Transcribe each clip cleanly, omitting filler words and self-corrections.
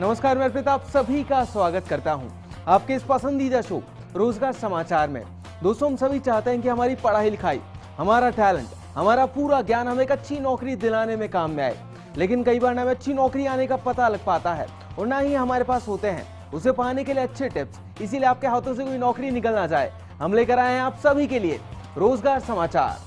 नमस्कार, मैं अर्पित आप सभी का स्वागत करता हूं आपके इस पसंदीदा शो रोजगार समाचार में। दोस्तों, हम सभी चाहते हैं कि हमारी पढ़ाई लिखाई, हमारा टैलेंट, हमारा पूरा ज्ञान हमें एक अच्छी नौकरी दिलाने में काम में आए। लेकिन कई बार ना हमें अच्छी नौकरी आने का पता लग पाता है और ना ही हमारे पास होते हैं उसे पाने के लिए अच्छे टिप्स। इसीलिए आपके हाथों से कोई नौकरी निकल ना जाए, हम लेकर आए हैं आप सभी के लिए रोजगार समाचार।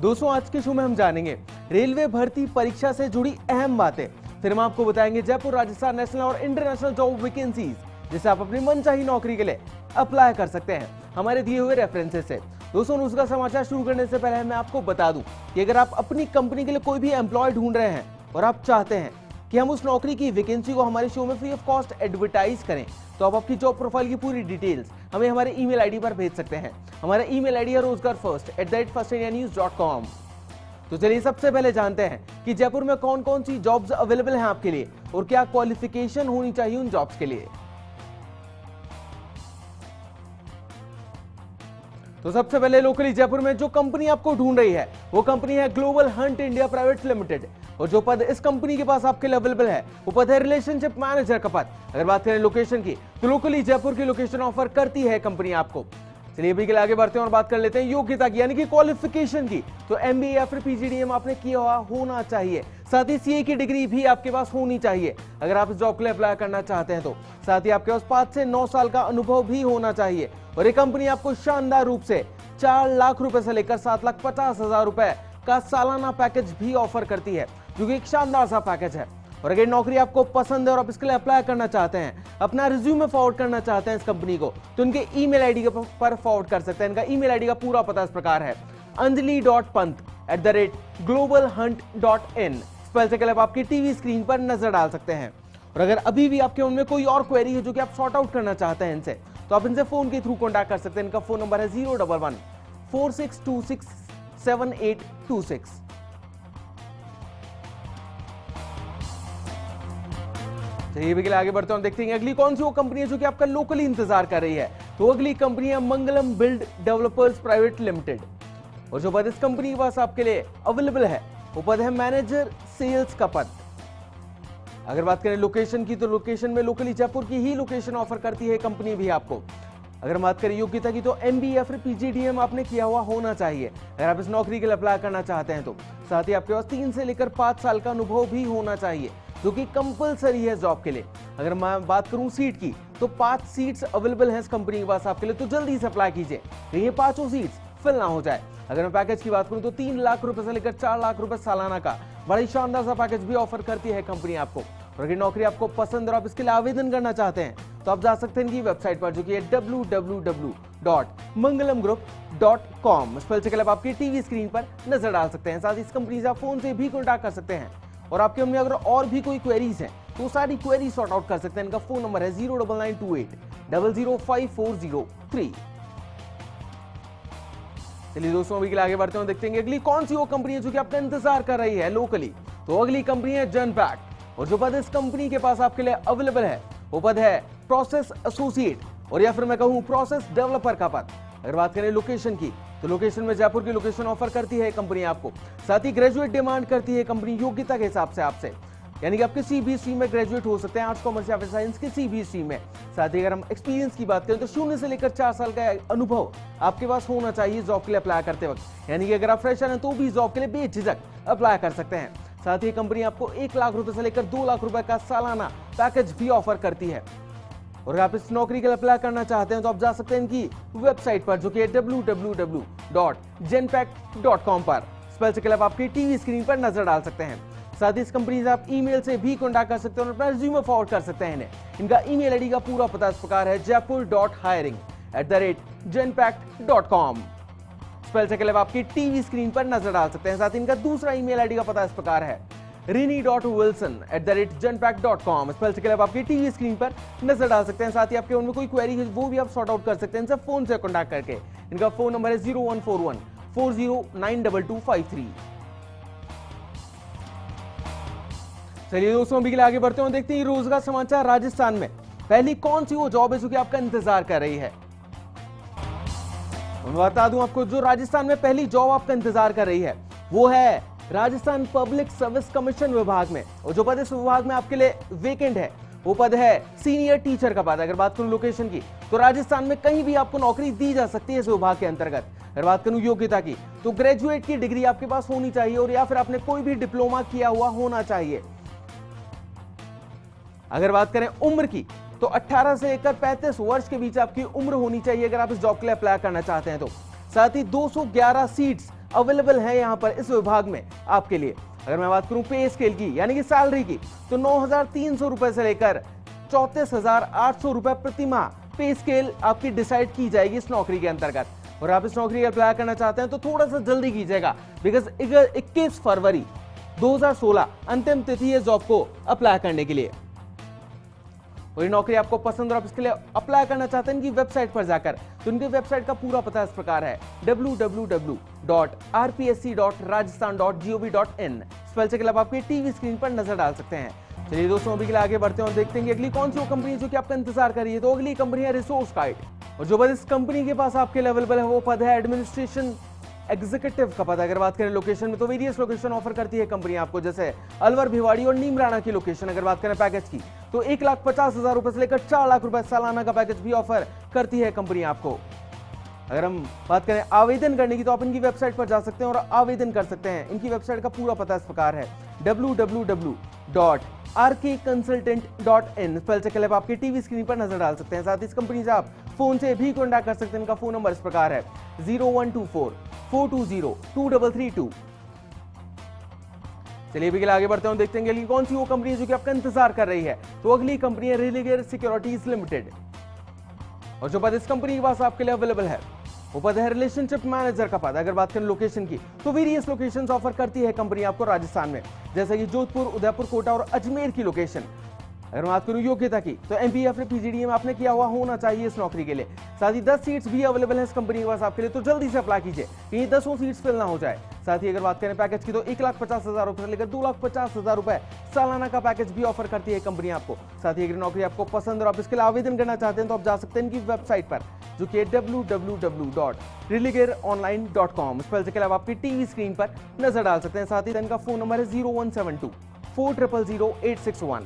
दोस्तों, आज के शो में हम जानेंगे रेलवे भर्ती परीक्षा से जुड़ी अहम बातें। फिर हम आपको बताएंगे जयपुर राजस्थान नेशनल और इंटरनेशनल जॉब वैकेंसीज, जिसे आप अपनी मनचाही नौकरी के लिए अप्लाई कर सकते हैं हमारे दिए हुए रेफरेंसेस से। दोस्तों, उसका समाचार शुरू करने से पहले मैं आपको बता दूं कि अगर आप अपनी कंपनी के लिए कोई भी एम्प्लॉय ढूंढ रहे हैं और आप चाहते हैं कि हम उस नौकरी की वैकेंसी को हमारे शो में फ्री ऑफ कॉस्ट एडवर्टाइज करें, तो आप अपनी जॉब प्रोफाइल की पूरी डिटेल्स हमें हमारे ईमेल आईडी पर भेज सकते हैं। हमारा ईमेल आईडी है rozgarfirst@firstindianews.com। तो चलिए सबसे पहले जानते हैं कि जयपुर में कौन कौन सी जॉब्स अवेलेबल हैं आपके लिए और क्या क्वालिफिकेशन होनी चाहिए उन जॉब्स के लिए। तो सबसे पहले लोकली जयपुर में जो कंपनी आपको ढूंढ रही है वो कंपनी है global Hunt India private limited. और जो पद इस कंपनी के पास आपके लिए अवेलेबल है वो पद है रिलेशनशिप मैनेजर का पद। अगर बात करें लोकेशन की, तो लोकली जयपुर की लोकेशन ऑफर करती है कंपनी आपको। चलिए अभी के लिए आगे बढ़ते हैं और बात कर लेते हैं योग्यता की, यानी कि क्वालिफिकेशन की। तो एमबीए या फिर पीजीडीएम आपने किया हुआ होना चाहिए, साथ ही सीए की डिग्री भी आपके पास होनी चाहिए अगर आप इस जॉब के लिए अप्लाई करना चाहते हैं तो। साथ ही आपके पास 5 से 9 साल का अनुभव भी होना चाहिए। और ये कंपनी आपको शानदार रूप से 4 लाख रुपए से लेकर 7,50,000 रुपए का सालाना पैकेज भी ऑफर करती है, जो कि एक शानदार सा पैकेज है। और अगर नौकरी आपको पसंद है और आप इसके लिए अप्लाई करना चाहते हैं, अपना रिज्यूमे फॉरवर्ड करना चाहते हैं इस कंपनी को, तो इनके ईमेल आईडी पर फॉरवर्ड कर सकते हैं। इनका ईमेल आईडी का पूरा पता इस प्रकार है anjali.pant@globalhunt.in। स्पेल चेक आप आपकी टीवी स्क्रीन पर नजर डाल सकते हैं। और अगर अभी भी आपके मन में कोई और क्वेरी है जो कि आप सॉर्ट आउट करना चाहते हैं इनसे, तो आप इनसे फोन के थ्रू कॉन्टैक्ट कर सकते हैं। इनका फोन नंबर है 011-4626-7826। चलिए अभी के लिए आगे बढ़ते हैं, देखते हैं अगली कौन सी वो कंपनी है जो कि आपका लोकली इंतजार कर रही है। तो अगली कंपनी है मंगलम बिल्ड डेवलपर्स प्राइवेट लिमिटेड। और जो पद इस कंपनी के पास आपके लिए अवेलेबल है वो पद है मैनेजर सेल्स का पद। अगर बात करें लोकेशन की, तो लोकेशन में लोकली जयपुर की ही लोकेशन ऑफर करती है कंपनी भी आपको। अगर बात करें योग्यता की, तो एमबीए या फिर पीजीडीएम आपने किया हुआ होना चाहिए अगर आप इस नौकरी के लिए अप्लाई करना चाहते हैं तो। साथ ही आपके पास 3 से लेकर 5 साल का अनुभव भी होना चाहिए, जो कि कंपलसरी है जॉब के लिए। अगर मैं बात करूं सीट की, तो 5 सीट्स अवेलेबल हैं इस कंपनी के पास आपके लिए, तो जल्दी से अप्लाई कीजिए, ये 5 सीट्स फिल ना हो जाए। अगर मैं पैकेज की बात करूं, तो 3 लाख रुपए से लेकर 4 लाख रुपए सालाना का बड़ा ही शानदार सा पैकेज भी ऑफर करती है कंपनी आपको। और अगर नौकरी आपको पसंद और आप इसके लिए आवेदन करना चाहते हैं, तो आप जा सकते हैं इनकी वेबसाइट पर, जो कि है www.mangalamgroup.com। स्पेल चेक आप आपकी टीवी स्क्रीन पर नजर डाल सकते हैं। साथ ही इस कंपनी से आप फोन से भी कॉन्टैक्ट कर सकते हैं। और आपके मन में अगर और भी कोई क्वेरीज हैं, तो सारी क्वेरी सॉर्ट आउट कर सकते हैं। इनका फोन नंबर है 09928005403। चलिए दोस्तों, अभी के लिए आगे बढ़ते हैं, देखते हैं अगली कौन सी वो कंपनी है जो कि आपका इंतजार कर रही है लोकली। तो अगली कंपनी है जनपैक्ट। और जो पद इस कंपनी के पास आपके लिए अवेलेबल है वो पद है प्रोसेस एसोसिएट, और या फिर मैं कहूं प्रोसेस डेवलपर का पद। अगर बात करें लोकेशन की, तो लोकेशन में जयपुर की लोकेशन ऑफर करती है कंपनी आपको। साथ ही ग्रेजुएट डिमांड करती है कंपनी योग्यता के हिसाब से आपसे, यानी कि आप किसी भी स्ट्रीम में ग्रेजुएट हो सकते हैं, आर्ट्स कॉमर्स या फिर साइंस, किसी भी स्ट्रीम में। साथ ही अगर हम एक्सपीरियंस की बात करें, तो 0 से लेकर 4 साल का अनुभव आपके पास होना चाहिए जॉब के लिए अप्लाई करते वक्त। यानी कि अगर आप फ्रेशर हैं तो भी जॉब के लिए बेझिझक अप्लाई कर सकते हैं। साथ ही कंपनी आपको 1 लाख रुपए से लेकर 2 लाख रुपए का सालाना पैकेज भी ऑफर करती है। और अगर आप इस नौकरी के लिए अप्लाई करना चाहते हैं, तो आप जा सकते हैं इनकी वेबसाइट पर, जो कि है www.genpact.com पर। स्पेल चेक आप आपकी टीवी स्क्रीन पर नजर डाल सकते हैं। साथ ही इस कंपनी से आप ईमेल से भी कॉन्टैक्ट कर सकते हैं और अपना रिज्यूमे फॉरवर्ड कर सकते हैं इन्हें। इनका ईमेल आईडी का पूरा पता इस प्रकार है jaipur.hiring@genpact.com। स्पेल चेक आपकी टीवी स्क्रीन पर नजर डाल सकते हैं। साथ ही इनका दूसरा ईमेल आईडी का पता इस प्रकार है rini.wilson@genpact.com। स्पेल चेक के लिए आप आपकी टीवी स्क्रीन पर नजर डाल सकते हैं। साथ ही आपके उनमें कोई क्वेरी है वो भी आप सॉर्ट आउट कर सकते हैं इनसे फोन से कॉन्टैक्ट करके। इनका फोन नंबर है 0141409253। चलिए दोस्तों, अभी के लिए आगे बढ़ते हैं, देखते हैं रोजगार समाचार। राजस्थान में पहली कौन सी वो जॉब है जो कि आपका इंतजार कर रही है? मैं बता दूं आपको, जो राजस्थान में पहली जॉब आपका इंतजार कर रही है वो है राजस्थान पब्लिक सर्विस कमीशन विभाग में। और जो पद इस विभाग में आपके लिए वेकेंट है वो पद है सीनियर टीचर का पद। अगर बात करूं लोकेशन की, तो राजस्थान में कहीं भी आपको नौकरी दी जा सकती है इस विभाग के अंतर्गत। अगर बात करूं योग्यता की, तो ग्रेजुएट की डिग्री आपके पास होनी चाहिए और या फिर आपने कोई भी डिप्लोमा किया हुआ होना चाहिए। अगर बात करें उम्र की, तो 18 से लेकर 35 वर्ष के बीच आपकी उम्र होनी चाहिए अगर आप इस जॉब के लिए अप्लाई करना चाहते हैं तो। साथ ही 211 सीट्स अवेलेबल है यहां पर इस विभाग में आपके लिए। अगर मैं बात करूं पे स्केल की, यानी कि सैलरी की, तो 9,300 रुपए से लेकर 34,800 रुपए प्रति माह पे स्केल आपकी डिसाइड की जाएगी इस नौकरी के अंतर्गत। और आप इस नौकरी का अप्लाई करना चाहते हैं तो थोड़ा सा जल्दी कीजिएगा, बिकॉज 21 फरवरी 2016 अंतिम तिथि है जॉब को अप्लाई करने के लिए। और ये नौकरी आपको पसंद और आप इसके लिए अप्लाई करना चाहते हैं इनकी वेबसाइट पर जाकर, तो इनकी वेबसाइट का पूरा पता इस प्रकार है www.rpsc.rajasthan.gov.in। स्पेल चेक के लिए आप आपकी टीवी स्क्रीन पर नजर डाल सकते हैं। चलिए दोस्तों, अभी के लिए आगे बढ़ते हैं और देखते हैं कि अगली कौन सी वो कंपनी है जो कि आपका इंतजार कर रही है। तो अगली कंपनी है रिसोर्स गाइड। और जो पद इस कंपनी के पास आपके लिए अवेलेबल है वो पद है एडमिनिस्ट्रेशन एग्जीक्यूटिव का पद। अगर बात करें लोकेशन में, तो वेरियस लोकेशन ऑफर करती है कंपनी आपको, जैसे अलवर, भिवाड़ी और नीमराना की लोकेशन। अगर बात करें पैकेज की, तो 1,50,000 रुपए से लेकर 4 लाख रुपए सालाना का पैकेज भी ऑफर करती है कंपनी आपको। अगर हम बात करें आवेदन करने की, तो आप इनकी वेबसाइट पर जा सकते हैं और आवेदन कर सकते हैं। इनकी वेबसाइट का पूरा पता इस प्रकार है www.rkconsultant.in। स्पेल चेक के लिए आप आपकी टीवी स्क्रीन पर नजर डाल सकते हैं। साथ ही इस कंपनी से आप फोन से भी कॉन्टैक्ट कर सकते हैं। इनका फोन नंबर इस प्रकार है 0124-420-2332। चलिए अभी के लिए आगे बढ़ते हैं, देखते हैं कौन सी वो कंपनी है जो कि आपका इंतजार कर रही है। तो अगली कंपनी है रेलिगेयर सिक्योरिटीज लिमिटेड। और जो पद इस कंपनी के पास आपके लिए अवेलेबल है वो पद है रिलेशनशिप मैनेजर का पद। अगर बात करें लोकेशन की, तो वेरियस लोकेशंस ऑफर करती है कंपनी आपको राजस्थान में, जैसे कि जोधपुर, उदयपुर, कोटा और अजमेर की लोकेशन। अगर बात करूं योग्यता की, तो एमपी या फिर पीजीडी में आपने किया हुआ होना चाहिए इस नौकरी के लिए। साथ ही 10 सीट्स भी अवेलेबल है इस कंपनी के पास आपके लिए, तो जल्दी से अप्लाई कीजिए कहीं 10 सीट्स फिल ना हो जाए। साथ ही अगर बात करें पैकेज की, तो 1,50,000 रुपए से लेकर 2,50,000 रुपए सालाना का पैकेज भी ऑफर करती है कंपनी आपको। साथ ही अगर नौकरी आपको पसंद और आप इसके लिए आवेदन करना चाहते हैं तो आप जा सकते हैं इनकी वेबसाइट पर, जो कि www.religieronline.com। स्पेल चेक के लिए आप आपकी टीवी स्क्रीन पर नजर डाल सकते हैं। साथ ही इनका फोन नंबर है 0172-4000861।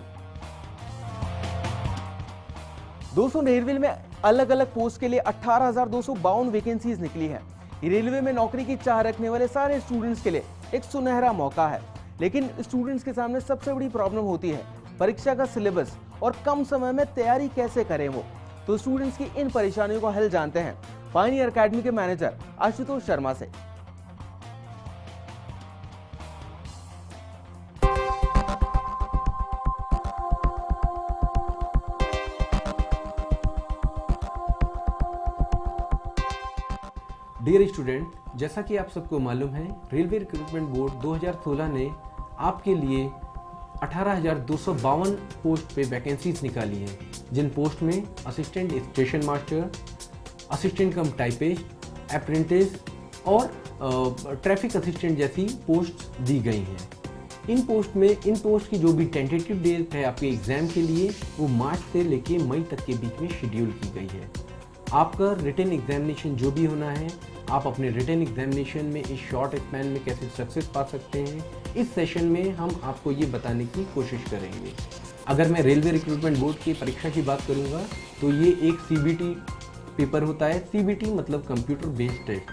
दोस्तों, रेलवे में अलग अलग पोस्ट के लिए 18,252 वैकेंसीज निकली है। रेलवे में नौकरी की चाह रखने वाले सारे स्टूडेंट्स के लिए एक सुनहरा मौका है, लेकिन स्टूडेंट्स के सामने सबसे बड़ी प्रॉब्लम होती है परीक्षा का सिलेबस और कम समय में तैयारी कैसे करें वो। तो स्टूडेंट्स की इन परेशानियों का हल जानते हैं पायनियर एकेडमी के मैनेजर आशुतोष शर्मा से। डियर स्टूडेंट, जैसा कि आप सबको मालूम है, रेलवे रिक्रूटमेंट बोर्ड 2016 ने आपके लिए 18,252 पोस्ट पे वैकेंसीज निकाली है, जिन पोस्ट में असिस्टेंट स्टेशन मास्टर, असिस्टेंट कम टाइपिस्ट, अप्रेंटिस और ट्रैफिक असिस्टेंट जैसी पोस्ट दी गई हैं। इन पोस्ट की जो भी टेंटेटिव डेट है आपके एग्जाम के लिए, वो मार्च से लेके मई तक के बीच में शेड्यूल की गई है। आपका रिटन एग्जामिनेशन जो भी होना है, आप अपने रिटन एग्जामिनेशन में इस शॉर्ट स्पैन में कैसे सक्सेस पा सकते हैं, इस सेशन में हम आपको ये बताने की कोशिश करेंगे। अगर मैं रेलवे रिक्रूटमेंट बोर्ड की परीक्षा की बात करूँगा, तो ये एक CBT पेपर होता है। CBT मतलब कंप्यूटर बेस्ड टेस्ट।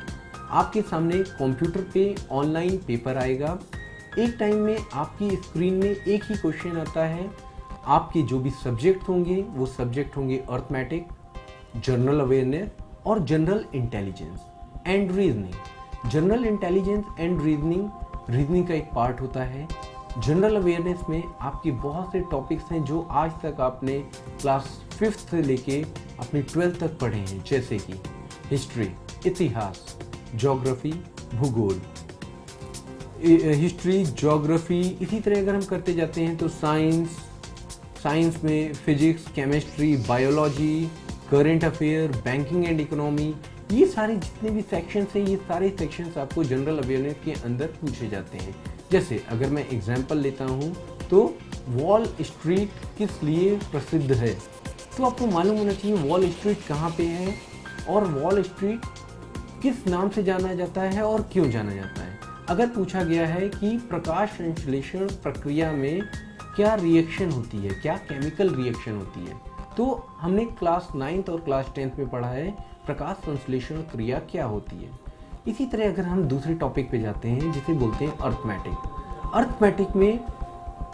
आपके सामने कंप्यूटर पे ऑनलाइन पेपर आएगा। एक टाइम में आपकी स्क्रीन में एक ही क्वेश्चन आता है। आपके जो भी सब्जेक्ट होंगे वो सब्जेक्ट होंगे अर्थमेटिक, जनरल अवेयरनेस और general intelligence and reasoning. General intelligence and reasoning का एक पार्ट होता है। जनरल अवेयरनेस में आपके बहुत से टॉपिक्स हैं जो आज तक आपने क्लास 5th से लेके अपनी 12th तक पढ़े हैं, जैसे कि हिस्ट्री, इतिहास, ज्योग्राफी, भूगोल। हिस्ट्री, ज्योग्राफी, इसी तरह अगर हम करते जाते हैं तो साइंस में physics, chemistry, biology, current affair, banking and economy, ये सारे जितने भी सेक्शंस हैं, ये सारे सेक्शंस आपको जनरल अवेयरनेस के अंदर पूछे जाते हैं। जैसे अगर मैं एग्जांपल लेता हूँ तो वॉल स्ट्रीट किस लिए प्रसिद्ध है, तो आपको मालूम होना चाहिए वॉल स्ट्रीट कहाँ पे है और वॉल स्ट्रीट किस नाम से जाना जाता है और क्यों जाना जाता है। अगर पूछा गया है कि प्रकाश संश्लेषण प्रक्रिया में क्या रिएक्शन होती है, क्या केमिकल रिएक्शन होती है, तो हमने क्लास 9th और क्लास 10th में पढ़ा है प्रकाश संश्लेषण क्रिया क्या होती है। इसी तरह अगर हम दूसरे टॉपिक पे जाते हैं जिसे बोलते हैं अर्थमेटिक। अर्थमेटिक में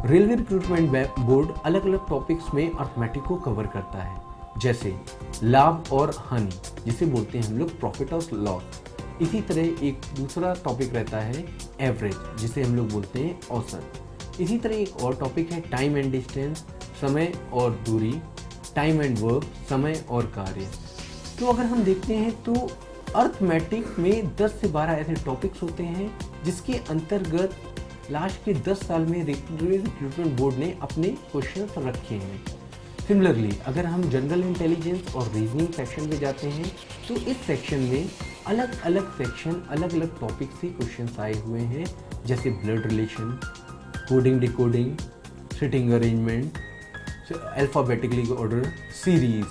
रेलवे रिक्रूटमेंट बोर्ड अलग अलग टॉपिक्स में अर्थमेटिक को कवर करता है, जैसे लाभ और हानि जिसे बोलते हैं हम लोग प्रॉफिट और लॉस। इसी तरह एक दूसरा टॉपिक रहता है एवरेज जिसे हम लोग बोलते हैं औसत। इसी तरह एक और टॉपिक है टाइम एंड डिस्टेंस, समय और दूरी, टाइम एंड वर्क, समय और कार्य। तो अगर हम देखते हैं तो अर्थमेटिक में 10 से 12 ऐसे टॉपिक्स होते हैं जिसके अंतर्गत लास्ट के 10 साल में रेलवे रिक्रूटमेंट बोर्ड ने अपने क्वेश्चंस रखे हैं। सिमिलरली अगर हम जनरल इंटेलिजेंस और रीजनिंग सेक्शन में जाते हैं तो इस सेक्शन में अलग अलग सेक्शन अलग अलग टॉपिक से क्वेश्चंस आए हुए हैं, जैसे blood relation, coding decoding, sitting arrangement, alphabetically order, series.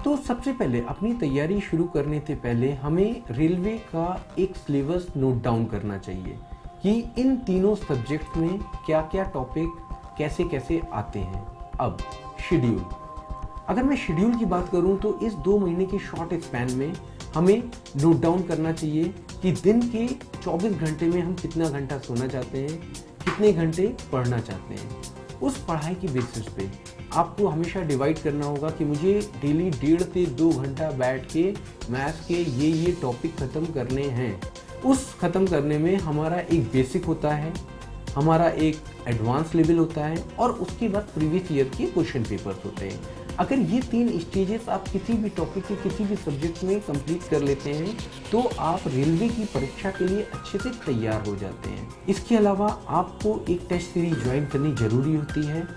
तो सबसे पहले अपनी तैयारी शुरू करने से पहले हमें रेलवे का एक सिलेबस नोट डाउन करना चाहिए कि इन तीनों सब्जेक्ट में क्या क्या टॉपिक कैसे कैसे आते हैं। अब शेड्यूल, अगर मैं शेड्यूल की बात करूं तो इस 2 महीने के शॉर्ट स्पैन में हमें नोट डाउन करना चाहिए कि दिन के 24 घंटे में हम कितना घंटा सोना चाहते हैं, कितने घंटे पढ़ना चाहते हैं। उस पढ़ाई की बेसिस पे आपको हमेशा डिवाइड करना होगा कि मुझे डेली 1.5 से 2 घंटा बैठ के मैथ्स के ये टॉपिक ख़त्म करने हैं। उस ख़त्म करने में हमारा एक बेसिक होता है, हमारा एक एडवांस लेवल होता है और उसके बाद प्रीवियस ईयर के क्वेश्चन पेपर्स होते हैं। अगर ये 3 स्टेजेस आप किसी भी टॉपिक के किसी भी सब्जेक्ट में कंप्लीट कर लेते हैं तो आप रेलवे की परीक्षा के लिए अच्छे से तैयार हो जाते हैं। इसके अलावा आपको एक टेस्ट सीरीज ज्वाइन करनी जरूरी होती है।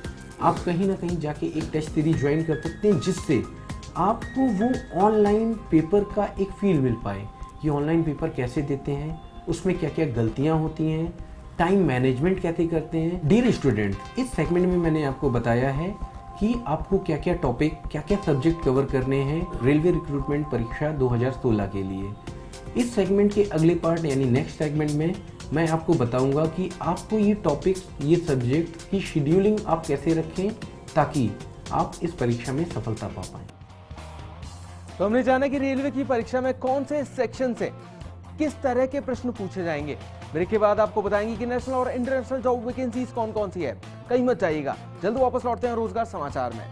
आप कहीं ना कहीं जाके एक टेस्ट सीरीज ज्वाइन कर सकते हैं जिससे आपको वो ऑनलाइन पेपर का एक फील मिल पाए कि ऑनलाइन पेपर कैसे देते हैं, उसमें क्या क्या गलतियाँ होती हैं, टाइम मैनेजमेंट कैसे करते हैं। डियर स्टूडेंट, इस सेगमेंट में मैंने आपको बताया है कि आपको क्या क्या टॉपिक क्या क्या सब्जेक्ट कवर करने हैं रेलवे रिक्रूटमेंट परीक्षा 2016 के लिए। इस सेगमेंट के अगले पार्ट यानी नेक्स्ट सेगमेंट में मैं आपको बताऊंगा कि आपको ये टॉपिक्स ये सब्जेक्ट की शेड्यूलिंग आप कैसे रखें ताकि आप इस परीक्षा में सफलता पा पाएं। तो हमने जाना कि रेलवे की परीक्षा में कौन से सेक्शन से किस तरह के प्रश्न पूछे जाएंगे। ब्रेक के बाद आपको बताएंगे कि नेशनल और इंटरनेशनल जॉब वैकेंसीज कौन कौन सी है। कहीं मत जाइएगा, जल्द वापस लौटते हैं रोजगार समाचार में।